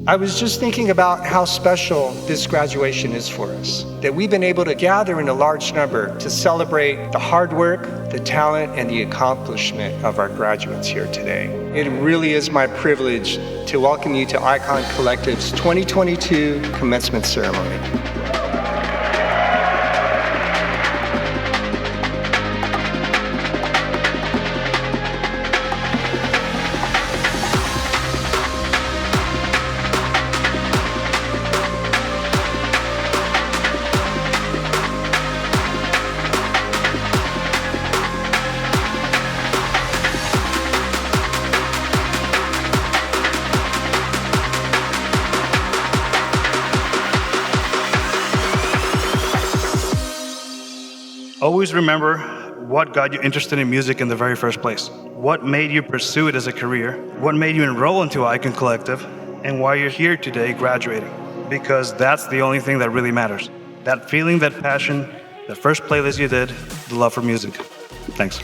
I was just thinking about how special this graduation is for us, that we've been able to gather in a large number to celebrate the hard work, the talent, and the accomplishment of our graduates here today. It really is my privilege to welcome you to Icon Collective's 2022 commencement ceremony. Always remember what got you interested in music in the very first place. What made you pursue it as a career? What made you enroll into Icon Collective? And why you're here today graduating. Because that's the only thing that really matters. That feeling, that passion, the first playlist you did, the love for music. Thanks.